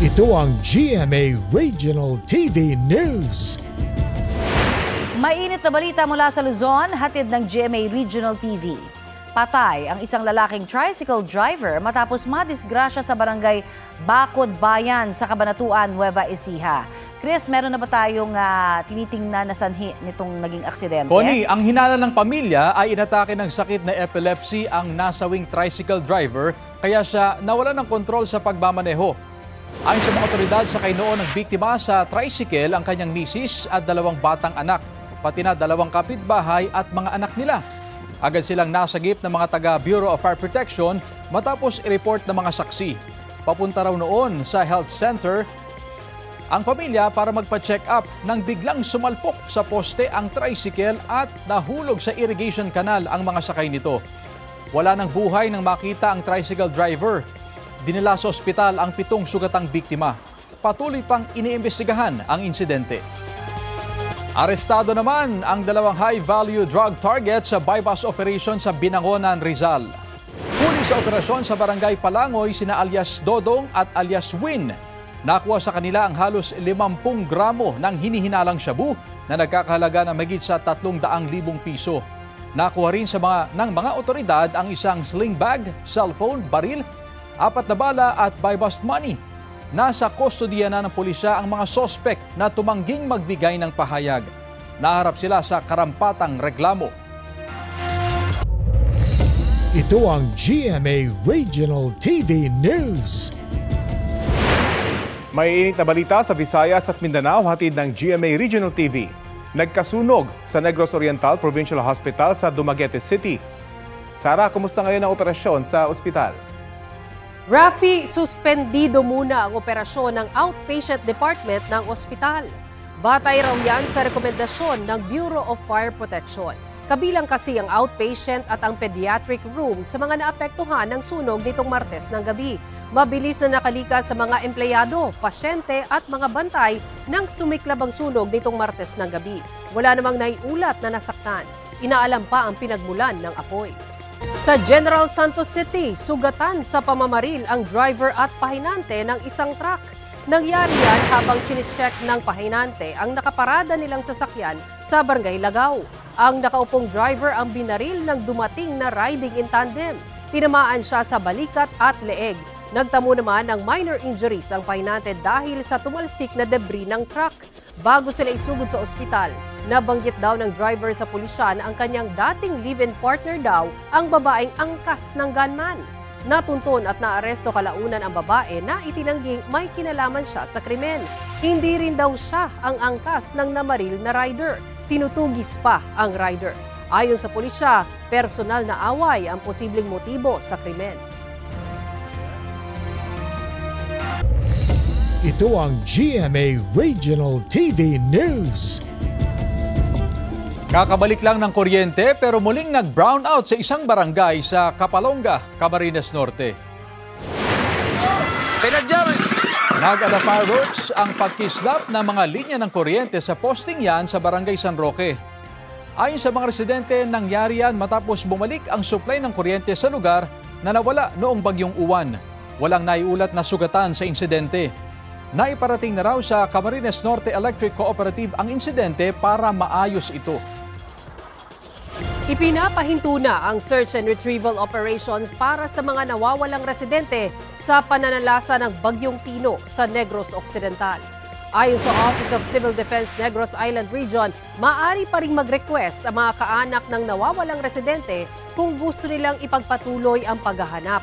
Ito ang GMA Regional TV News. Mainit na balita mula sa Luzon, hatid ng GMA Regional TV. Patay ang isang lalaking tricycle driver matapos madisgrasya sa barangay Bacod Bayan sa Cabanatuan, Nueva Ecija. Chris, meron na ba tayong tinitingnan na sanhi nitong naging aksidente? Connie, ang hinala ng pamilya ay inatake ng sakit na epilepsy ang nasawing tricycle driver kaya siya nawalan ng kontrol sa pagmamaneho. Ayon sa mga otoridad, sakay noon ng biktima sa tricycle ang kanyang misis at 2 batang anak, pati na 2 kapitbahay at mga anak nila. Agad silang nasagip ng mga taga Bureau of Fire Protection matapos i-report ng mga saksi. Papunta raw noon sa health center ang pamilya para magpa-check up nang biglang sumalpok sa poste ang tricycle at nahulog sa irrigation canal ang mga sakay nito. Wala nang buhay nang makita ang tricycle driver. Dinala sa ospital ang 7 sugatang biktima. Patuloy pang iniimbestigahan ang insidente. Arestado naman ang 2 high-value drug target sa bypass operation sa Binangonan, Rizal. Huli sa operasyon sa barangay Palangoy sina alias Dodong at alias Win. Nakuha sa kanila ang halos 50 gramo ng hinihinalang shabu na nagkakahalaga ng mahigit sa 300,000 piso. Nakuha rin ng mga otoridad ang isang sling bag, cellphone, baril, 4 na bala at buy-bust money. Nasa kustodiya na ng pulisya ang mga sospek na tumangging magbigay ng pahayag. Naharap sila sa karampatang reklamo. Ito ang GMA Regional TV News. May init na balita sa Visayas at Mindanao, hatid ng GMA Regional TV. Nagkasunog sa Negros Oriental Provincial Hospital sa Dumaguete City. Sara, kumusta ngayon ang operasyon sa ospital? Rafi, suspendido muna ang operasyon ng outpatient department ng ospital. Batay raw yan sa rekomendasyon ng Bureau of Fire Protection. Kabilang kasi ang outpatient at ang pediatric room sa mga naapektuhan ng sunog nitong Martes ng gabi. Mabilis na nakalikas sa mga empleyado, pasyente at mga bantay nang sumiklab ang sunog nitong Martes ng gabi. Wala namang naiulat na nasaktan. Inaalam pa ang pinagmulan ng apoy. Sa General Santos City, sugatan sa pamamaril ang driver at pahinante ng isang truck. Nangyari yan habang chine-check ng pahinante ang nakaparada nilang sasakyan sa Barangay Lagaw. Ang nakaupong driver ang binaril ng dumating na riding in tandem. Tinamaan siya sa balikat at leeg. Nagtamo naman ng minor injuries ang pahinante dahil sa tumalsik na debris ng truck. Bago sila isugod sa ospital, nabanggit daw ng driver sa pulisya na ang kanyang dating live-in partner daw ang babaeng angkas ng gunman. Natuntun at naaresto kalaunan ang babae na itinangging may kinalaman siya sa krimen. Hindi rin daw siya ang angkas ng namaril na rider. Tinutugis pa ang rider. Ayon sa pulisya, personal na away ang posibleng motibo sa krimen. Ito ang GMA Regional TV News. Kakabalik lang ng kuryente pero muling nag-brownout sa isang barangay sa Kapalonga, Camarines Norte. Nag-ala fireworks ang pagkislap ng mga linya ng kuryente sa posting yan sa barangay San Roque. Ayon sa mga residente, nangyari yan matapos bumalik ang supply ng kuryente sa lugar na nawala noong bagyong Uwan. Walang naiulat na sugatan sa insidente. Naiparating na raw sa Camarines Norte Electric Cooperative ang insidente para maayos ito. Ipinapahinto na ang search and retrieval operations para sa mga nawawalang residente sa pananalasa ng Bagyong Pino sa Negros Occidental. Ayon sa Office of Civil Defense Negros Island Region, maaari pa ring mag-request ang mga kaanak ng nawawalang residente kung gusto nilang ipagpatuloy ang paghahanap.